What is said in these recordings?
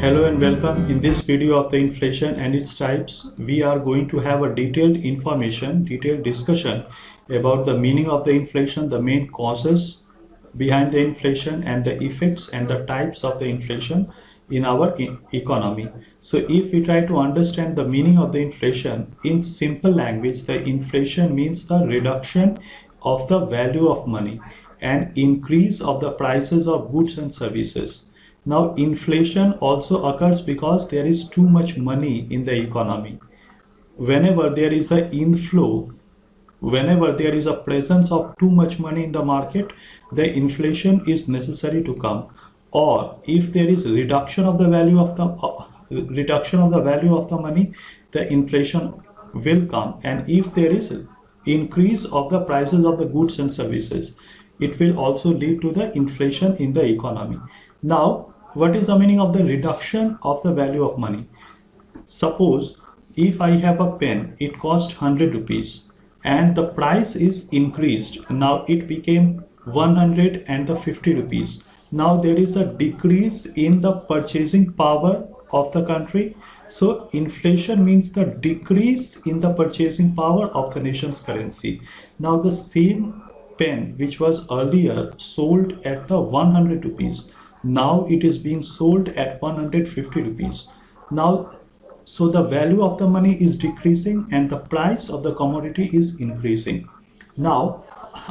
Hello and welcome. In this video of the inflation and its types, we are going to have a detailed discussion about the meaning of the inflation, the main causes behind the inflation, and the effects and the types of the inflation in our economy. So if we try to understand the meaning of the inflation in simple language, the inflation means the reduction of the value of money and increase of the prices of goods and services. Now, inflation also occurs because there is too much money in the economy. Whenever there is the inflow, whenever there is a presence of too much money in the market, the inflation is necessary to come. Or if there is reduction of the value of the money, the inflation will come. And if there is increase of the prices of the goods and services, it will also lead to the inflation in the economy. Now, what is the meaning of the reduction of the value of money? Suppose if I have a pen, it cost 100 rupees and the price is increased. Now it became 150 rupees. Now there is a decrease in the purchasing power of the country. So inflation means the decrease in the purchasing power of the nation's currency. Now the same pen which was earlier sold at the 100 rupees, now it is being sold at 150 rupees. Now, so the value of the money is decreasing and the price of the commodity is increasing. Now,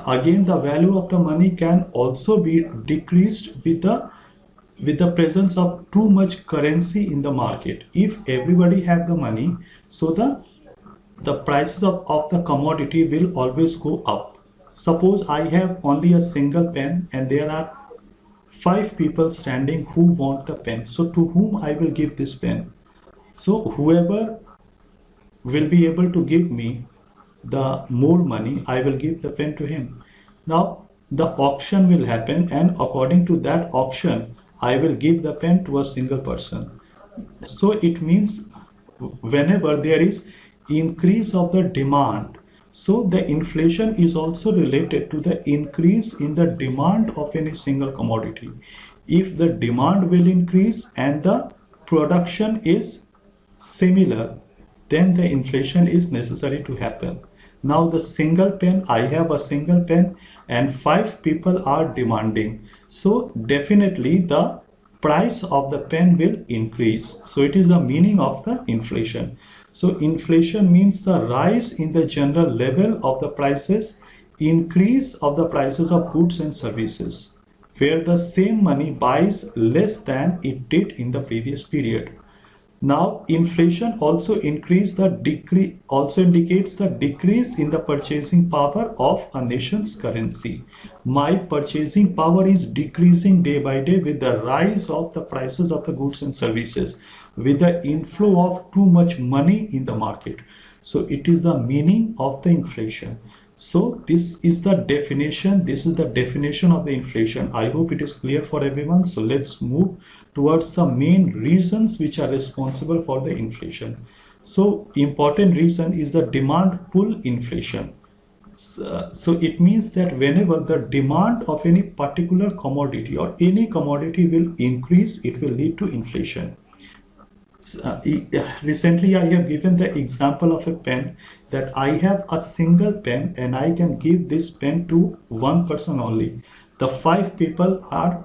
again, the value of the money can also be decreased with the presence of too much currency in the market. If everybody have the money, so the prices of the commodity will always go up. Suppose I have only a single pen and there are 5 people standing who want the pen. So to whom I will give this pen? So whoever will be able to give me the more money, I will give the pen to him. Now the auction will happen, and according to that auction, I will give the pen to a single person. So it means whenever there is increase of the demand, so the inflation is also related to the increase in the demand of any single commodity. If the demand will increase and the production is similar, then the inflation is necessary to happen. Now the single pen, I have a single pen and 5 people are demanding. So definitely the price of the pen will increase. So it is the meaning of the inflation. So inflation means the rise in the general level of the prices, increase of the prices of goods and services, where the same money buys less than it did in the previous period. Now, inflation also indicates the decrease in the purchasing power of a nation's currency. My purchasing power is decreasing day by day with the rise of the prices of the goods and services, with the inflow of too much money in the market. So it is the meaning of the inflation. So this is the definition. This is the definition of the inflation. I hope it is clear for everyone. So let's move towards the main reasons which are responsible for the inflation. So important reason is the demand pull inflation. So it means that whenever the demand of any particular commodity or any commodity will increase, it will lead to inflation. Recently I have given the example of a pen, that I have a single pen and I can give this pen to one person only. The 5 people are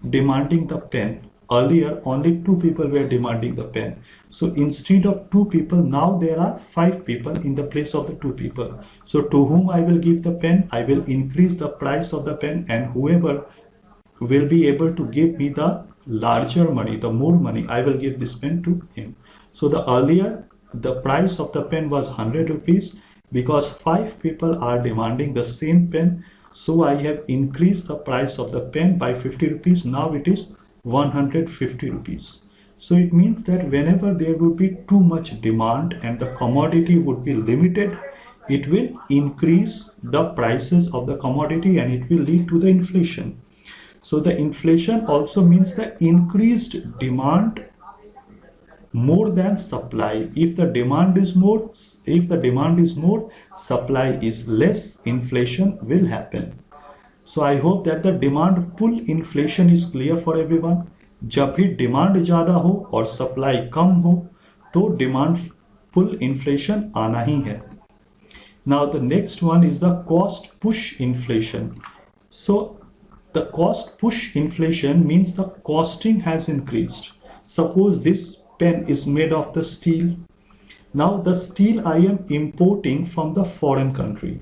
demanding the pen. Earlier only 2 people were demanding the pen. So instead of 2 people, now there are 5 people in the place of the 2 people. So to whom I will give the pen, I will increase the price of the pen, and whoever will be able to give me the larger money, the more money, I will give this pen to him. So the earlier the price of the pen was 100 rupees. Because 5 people are demanding the same pen, so I have increased the price of the pen by 50 rupees. Now it is 150 rupees. So it means that whenever there would be too much demand and the commodity would be limited, it will increase the prices of the commodity and it will lead to the inflation. So the inflation also means the increased demand more than supply. If the demand is more, supply is less, inflation will happen. So I hope that the demand pull inflation is clear for everyone. जब भी demand ज़्यादा हो और supply कम हो तो demand पुल inflation आना ही है. Now the next one is the cost push inflation. So the cost push inflation means the costing has increased. Suppose this pen is made of the steel. Now the steel I am importing from the foreign country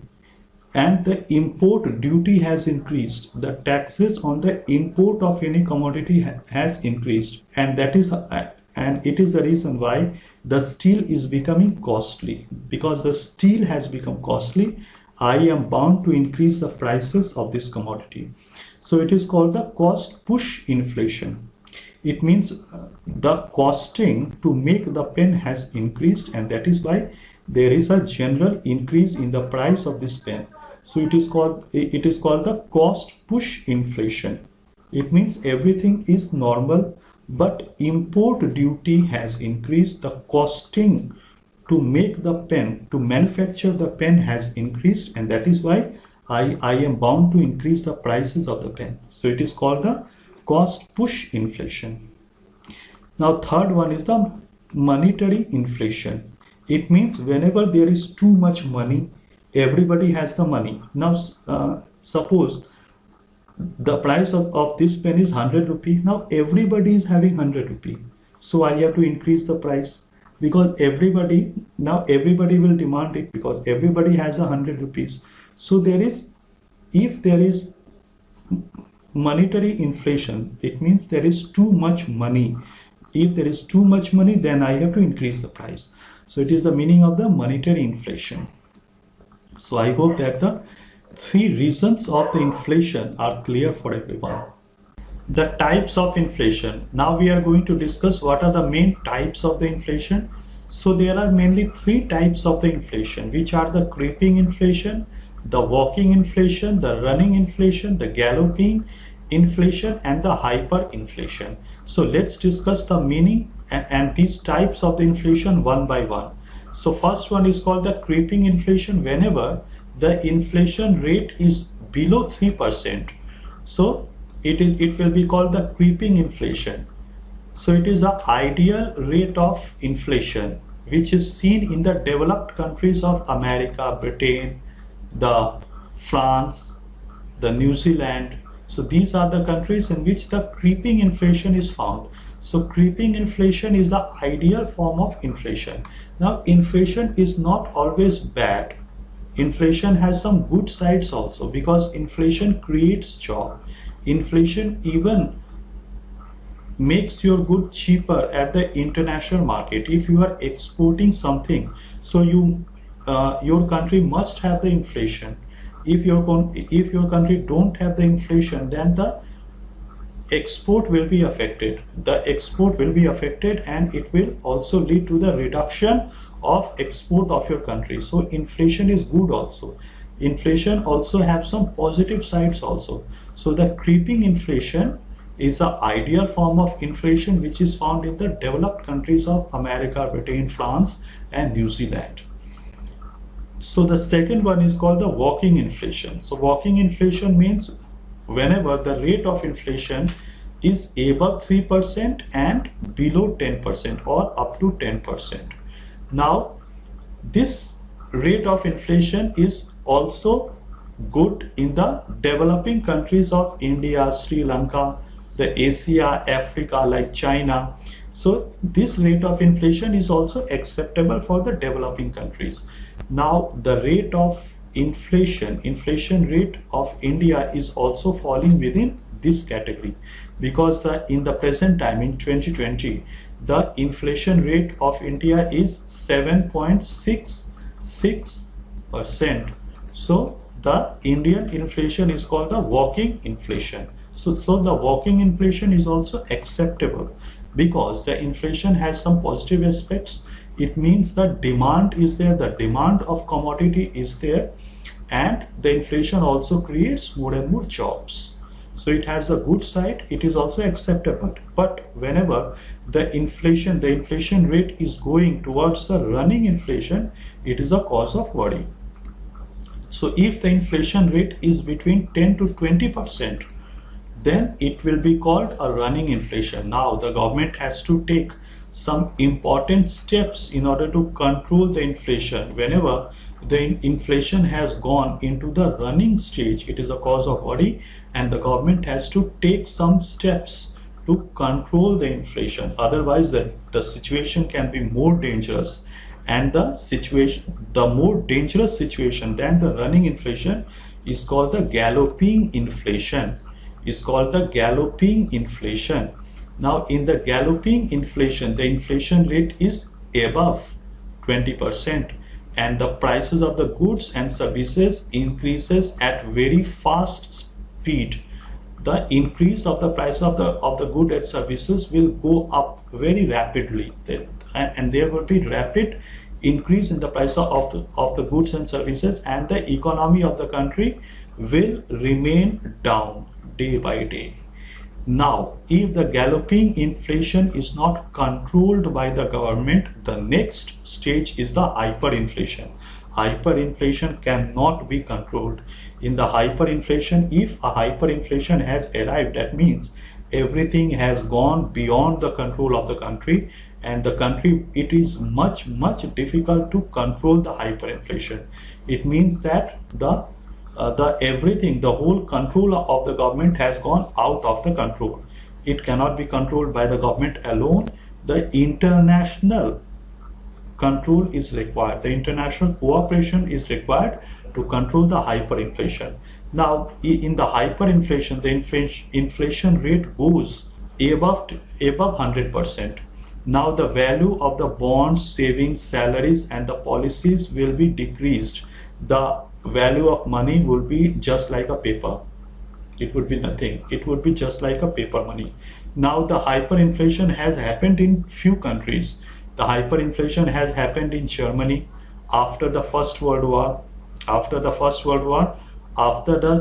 and the import duty has increased. The taxes on the import of any commodity has increased, and it is the reason why the steel is becoming costly. Because the steel has become costly, I am bound to increase the prices of this commodity. So it is called the cost push inflation. It means the costing to make the pen has increased, and that is why there is a general increase in the price of this pen. So it is called the cost push inflation. It means everything is normal, but import duty has increased. The costing to make the pen, to manufacture the pen has increased, and that is why I am bound to increase the prices of the pen. So it is called the cost push inflation. Now third one is the monetary inflation. It means whenever there is too much money, everybody has the money. Now suppose the price of this pen is 100 rupee. Now everybody is having 100 rupee. So I have to increase the price because everybody will demand it because everybody has 100 rupees. So if there is monetary inflation, it means there is too much money. If there is too much money, then I have to increase the price. So it is the meaning of the monetary inflation. So I hope that the three reasons of the inflation are clear for everyone. The types of inflation. Now we are going to discuss what are the main types of the inflation. So there are mainly three types of the inflation, which are the creeping inflation, the walking inflation, the running inflation, the galloping inflation, and the hyperinflation. So let's discuss the meaning and these types of the inflation one by one. So first one is called the creeping inflation. Whenever the inflation rate is below 3%, so it will be called the creeping inflation. So it is the ideal rate of inflation which is seen in the developed countries of America, Britain, the France, the New Zealand. So these are the countries in which the creeping inflation is found. So creeping inflation is the ideal form of inflation. Now inflation is not always bad. Inflation has some good sides also because inflation creates job. Inflation even makes your good cheaper at the international market. If you are exporting something, so your country must have the inflation. If your country don't have the inflation, then the export will be affected. The export will be affected, and it will also lead to the reduction of export of your country. So inflation is good also. Inflation also have some positive sides also. So the creeping inflation is the ideal form of inflation which is found in the developed countries of America, Britain, France, and New Zealand. So the second one is called the walking inflation. So walking inflation means whenever the rate of inflation is above 3% and below 10% or up to 10%. Now this rate of inflation is also good in the developing countries of India, Sri Lanka, the Asia, Africa like China. So this rate of inflation is also acceptable for the developing countries. Now the rate of inflation rate of India is also falling within this category because in the present time in 2020 the inflation rate of India is 7.66%. So the Indian inflation is called the walking inflation. So the walking inflation is also acceptable because the inflation has some positive aspects. It means the demand is there, the demand of commodity is there, and the inflation also creates more and more jobs. So it has the good side, it is also acceptable. But whenever the inflation rate is going towards the running inflation, it is a cause of worry. So if the inflation rate is between 10 to 20%, then it will be called a running inflation. Now the government has to take some important steps in order to control the inflation. Whenever the inflation has gone into the running stage, it is a cause of worry, and the government has to take some steps to control the inflation. Otherwise the situation can be more dangerous, and the more dangerous situation than the running inflation is called the galloping inflation. Now in the galloping inflation, the inflation rate is above 20%, and the prices of the goods and services increases at very fast speed. The increase of the price of the goods and services will go up very rapidly, and there will be rapid increase in the price of the goods and services, and the economy of the country will remain down day by day. Now, if the galloping inflation is not controlled by the government, the next stage is the hyperinflation. Hyperinflation cannot be controlled. In the hyperinflation, if a hyperinflation has arrived, that means everything has gone beyond the control of the country, and the country, it is much difficult to control the hyperinflation. It means that the whole control of the government has gone out of the control. It cannot be controlled by the government alone. The international control is required. The international cooperation is required to control the hyperinflation. Now, in the hyperinflation, the inflation rate goes above 100%. Now, the value of the bonds, savings, salaries, and the policies will be decreased. The value of money will be just like a paper. It would be nothing. It would be just like a paper money. Now the hyperinflation has happened in few countries. The hyperinflation has happened in Germany after the First World War. After the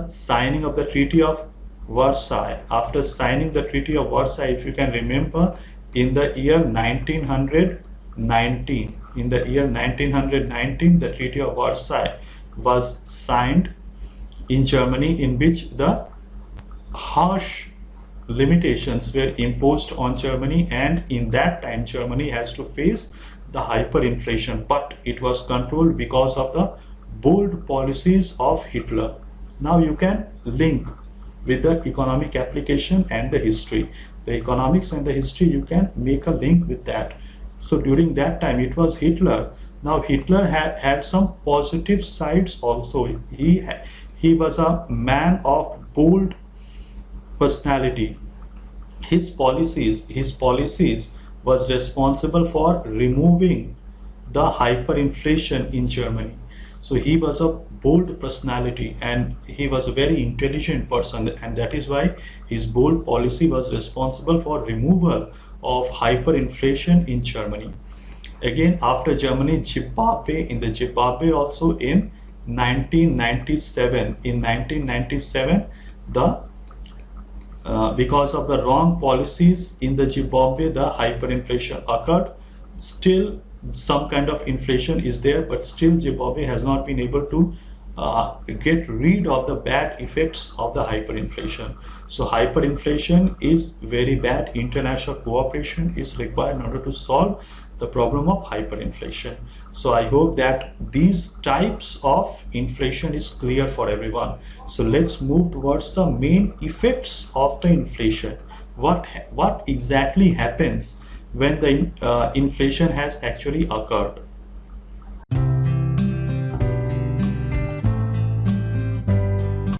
signing of the Treaty of Versailles. After signing the Treaty of Versailles, if you can remember, in the year 1919, the Treaty of Versailles was signed in Germany, in which the harsh limitations were imposed on Germany, and in that time Germany has to face the hyperinflation, but it was controlled because of the bold policies of Hitler. Now you can link with the economic application and the history. The economics and the history, you can make a link with that. So during that time it was Hitler. Now Hitler had some positive sides also. He was a man of bold personality. His policies was responsible for removing the hyperinflation in Germany. So he was a bold personality, and he was a very intelligent person, and that is why his bold policy was responsible for removal of hyperinflation in Germany. Again, after Germany, Zimbabwe also in 1997. In 1997, because of the wrong policies in the Zimbabwe, the hyperinflation occurred. Still, some kind of inflation is there, but still Zimbabwe has not been able to get rid of the bad effects of the hyperinflation. So hyperinflation is very bad. International cooperation is required in order to solve the problem of hyperinflation. So I hope that these types of inflation is clear for everyone. So let's move towards the main effects of the inflation. What exactly happens when the inflation has actually occurred?